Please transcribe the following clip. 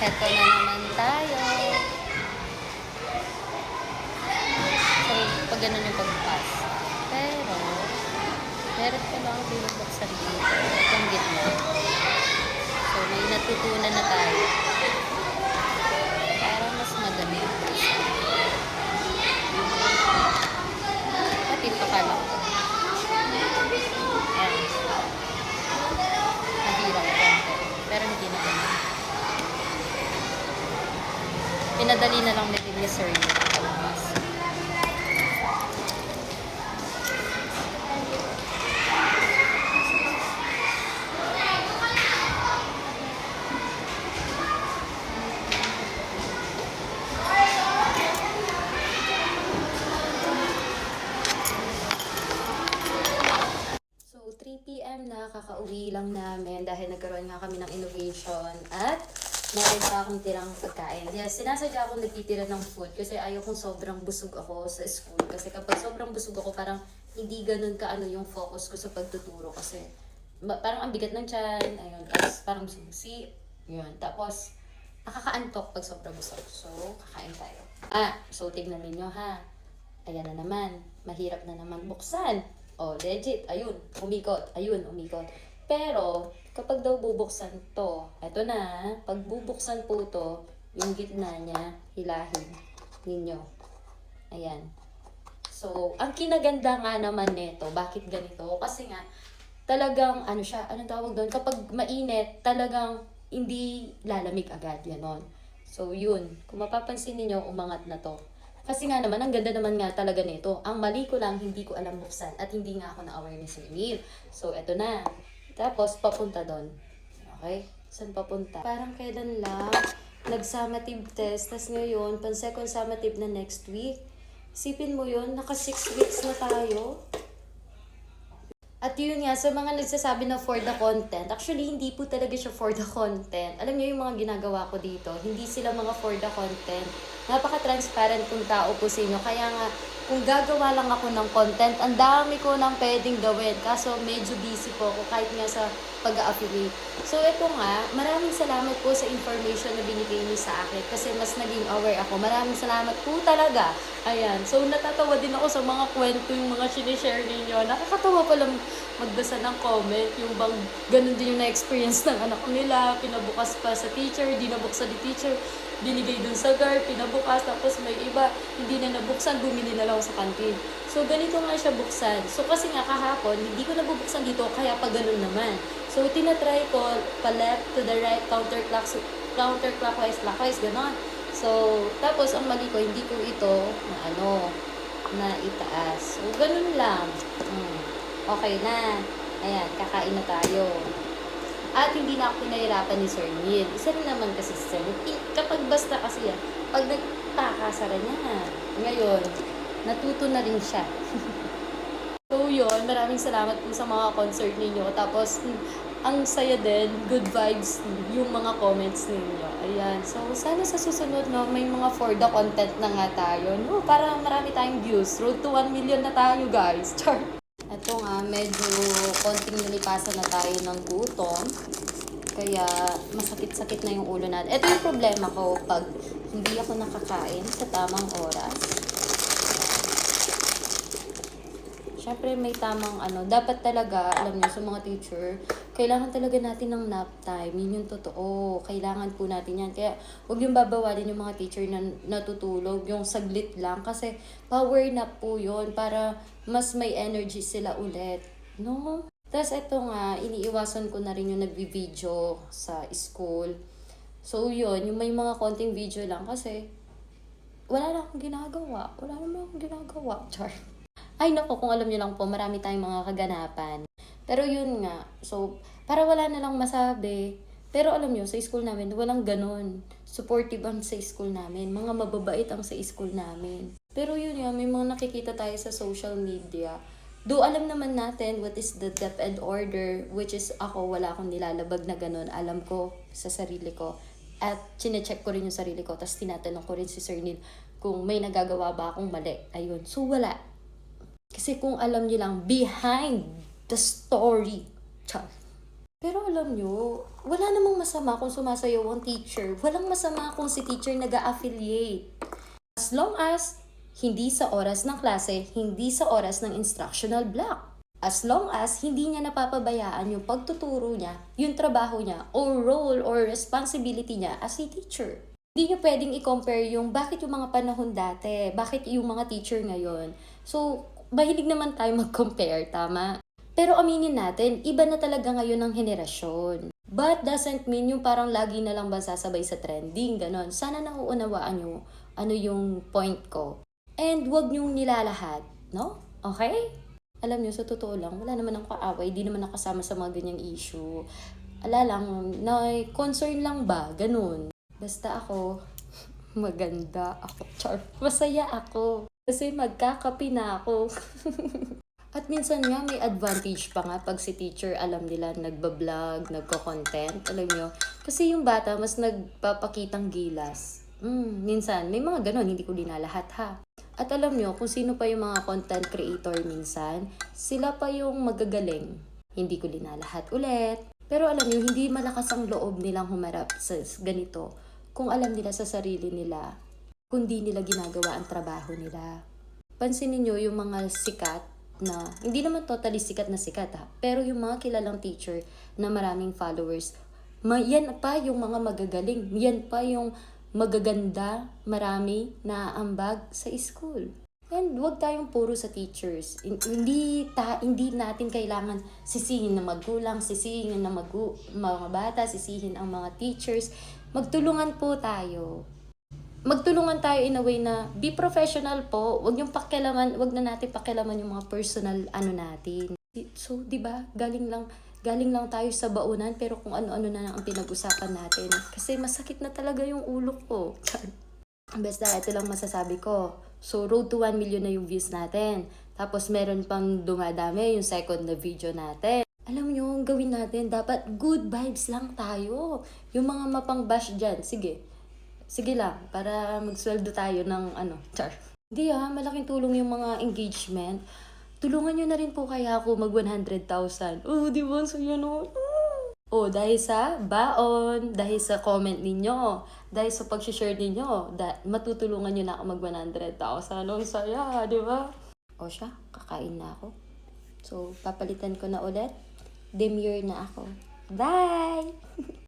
Heto na naman tayo. So, pag ganun yung pag-pass. Pero, meron ko lang binubuksan dito. Itong gitna. So, may natutunan na tayo. Para mas madali. Pati ito ka lang. Ayan. Mahirap konti. Pero hindi na ganun. Pinadali na lang ni Sir yung pag-pass. So, 3 PM na, kakauwi lang namin dahil nagkaroon nga kami ng innovation at meron pa akong tirang pagkain. Yes, sinasadya akong nagtitira ng food kasi ayaw kong sobrang busog ako sa school. Kasi kapag sobrang busog ako, parang hindi ganun ka yung focus ko sa pagtuturo kasi parang ang bigat ng tiyan, ayun, tapos parang susi, yun. Tapos, nakakaantok pag sobrang busog. So, kakain tayo. So tignan ninyo ha. Ayan na naman. Mahirap na naman buksan. Oh, legit. Ayun, umikot. Ayun, umikot. Pero, kapag daw bubuksan to, eto na, pag bubuksan po to, yung gitna niya, hilahin ninyo. Ayan. So, ang kinaganda nga naman nito, bakit ganito? Kasi nga, talagang, ano siya, anong tawag doon? Kapag mainit, talagang hindi lalamig agad, ganon. So, yun. Kung mapapansin niyo umangat na to. Kasi nga naman, ang ganda naman nga talaga nito. Ang mali ko lang, hindi ko alam buksan at hindi nga ako na-aware ni Sir Neil. So, eto na. Tapos, papunta doon. Okay? Saan papunta? Parang kailan lang, nag-summative test. Tapos ngayon, pan-second summative na next week. Isipin mo yun, naka 6 weeks na tayo. At yun nga, sa mga nagsasabi na for the content, actually, hindi po talaga siya for the content. Alam niyo yung mga ginagawa ko dito, hindi sila mga for the content. Napaka-transparent kong tao po sa inyo. Kaya nga, kung gagawa lang ako ng content, ang dami ko nang pwedeng gawin. Kaso medyo busy po ako kahit nga sa pag-affiliate. So ito nga, maraming salamat po sa information na binigay niyo sa akin kasi mas naging aware ako. Maraming salamat po talaga. Ayan. So natatawa din ako sa mga kwento, yung mga sinishare ninyo. Nakakatawa palang magbasa ng comment. Yung bang ganun din yung na-experience ng anak nila. Pinabukas pa sa teacher, di nabuksan ni teacher. Binigay dun sa guard, pinabukas, tapos may iba, hindi na nabuksan, bumili na lang sa kantin. So, ganito nga siya buksan. So, kasi nga kahapon, hindi ko nabubuksan dito, kaya pa ganun naman. So, tinatry ko, pa left to the right, counterclockwise, clockwise, gano'n. So, tapos, ang mali ko, hindi ko ito, na itaas. So, ganun lang. Okay na. Ayan, kakain na tayo. At hindi na ako pinahirapan ni Sir Neil. Isa rin naman kasi si Sir Neil. Kapag basta kasi yan, pag nagpakasara niya na. Ngayon, natuto na rin siya. So yun, maraming salamat po sa mga concert ninyo. Tapos, ang saya din, good vibes yung mga comments ninyo. Ayan. So, sana sa susunod, no, may mga for the content na nga tayo. No, para marami tayong views. Road to 1 million na tayo, guys. Char. Ito nga, medyo konting nilipasan na tayo ng gutom. Kaya masakit-sakit na yung ulo natin. Ito yung problema ko pag hindi ako nakakain sa tamang oras. Siyempre may tamang dapat talaga, alam niyo sa mga teacher, kailangan talaga natin ng nap time. Yun yung totoo. Kailangan po natin yan. Kaya huwag yung babawalin yung mga teacher na natutulog, yung saglit lang. Kasi power nap po yun para mas may energy sila ulit. No? Tapos ito nga, iniiwasan ko na rin yung nagbi-video sa school. So yun, yung may mga konting video lang kasi wala na akong ginagawa. Wala naman akong ginagawa. Char. Ay nako, kung alam niyo lang po, marami tayong mga kaganapan. Pero yun nga, so para wala na lang masabi. Pero alam niyo, sa school namin, walang ganun. Supportive ang sa school namin. Mga mababait ang sa school namin. Pero yun nga, may mga nakikita tayo sa social media. Do alam naman natin what is the depth and order, which is ako, wala akong nilalabag na ganun. Alam ko sa sarili ko. At chinecheck ko rin yung sarili ko. Tapos tinatanong ko rin si Sir Neil kung may nagagawa ba akong mali. Ayun. So wala. Kasi kung alam niyo lang, behind the story. Char. Pero alam nyo, wala namang masama kung sumasayaw ang teacher. Walang masama kung si teacher nag-a-affiliate. As long as hindi sa oras ng klase, hindi sa oras ng instructional block. As long as hindi niya napapabayaan yung pagtuturo niya, yung trabaho niya, or role or responsibility niya as a teacher. Hindi niyo pwedeng i-compare yung bakit yung mga panahon dati, bakit yung mga teacher ngayon. So, mahilig naman tayo mag-compare, tama? Pero aminin natin, iba na talaga ngayon ang henerasyon. But doesn't mean yung parang lagi na lang ba sasabay sa trending, ganon. Sana nauunawaan nyo ano yung point ko. And wag nyong nilalahat, no? Okay? Alam nyo, sa totoo lang, wala naman akong kaaway, di naman nakasama sa mga ganyang issue. Ala lang, na concern lang ba, ganun. Basta ako, maganda ako, char. Masaya ako. Kasi magkakapi na ako. At minsan nga may advantage pa nga pag si teacher alam nila nagbablog, nagko-content, alam nyo. Kasi yung bata mas nagpapakitang gilas. Minsan, may mga ganon, hindi ko dinalahat ha. At alam nyo, kung sino pa yung mga content creator minsan, sila pa yung magagaling. Hindi ko linalahat ulit. Pero alam nyo, hindi malakas ang loob nilang humarap sa ganito kung alam nila sa sarili nila, kundi nila ginagawa ang trabaho nila. Pansinin nyo yung mga sikat na, hindi naman totally sikat na sikat ha, pero yung mga kilalang teacher na maraming followers, yan pa yung mga magagaling, yan pa yung magaganda, marami na ambag sa school. And wag tayong puro sa teachers. Hindi natin kailangan sisihin ng magulang, sisihin ng mga bata, sisihin ang mga teachers. Magtulungan po tayo. Magtulungan tayo in a way na be professional po. Wag na natin pakialaman yung mga personal natin. So, 'di ba? Galing lang tayo sa baunan pero kung ano-ano na lang ang pinag-usapan natin. Kasi masakit na talaga yung ulo ko. Basta ito lang masasabi ko. So, road to 1 million na yung views natin. Tapos meron pang dumadami yung second na video natin. Alam nyo, ang gawin natin, dapat good vibes lang tayo. Yung mga mapang-bash dyan, sige lang, para magsweldo tayo ng char. Hindi malaking tulong yung mga engagement. Tulungan nyo na rin po kaya ako mag 100,000. Oh, di ba? So, yan o. Oh, dahil sa baon, dahil sa comment ninyo, dahil sa pag-share ninyo, matutulungan nyo na ako mag 100,000. Ang saya, di ba? O siya, kakain na ako. So, papalitan ko na ulit. Demure na ako. Bye!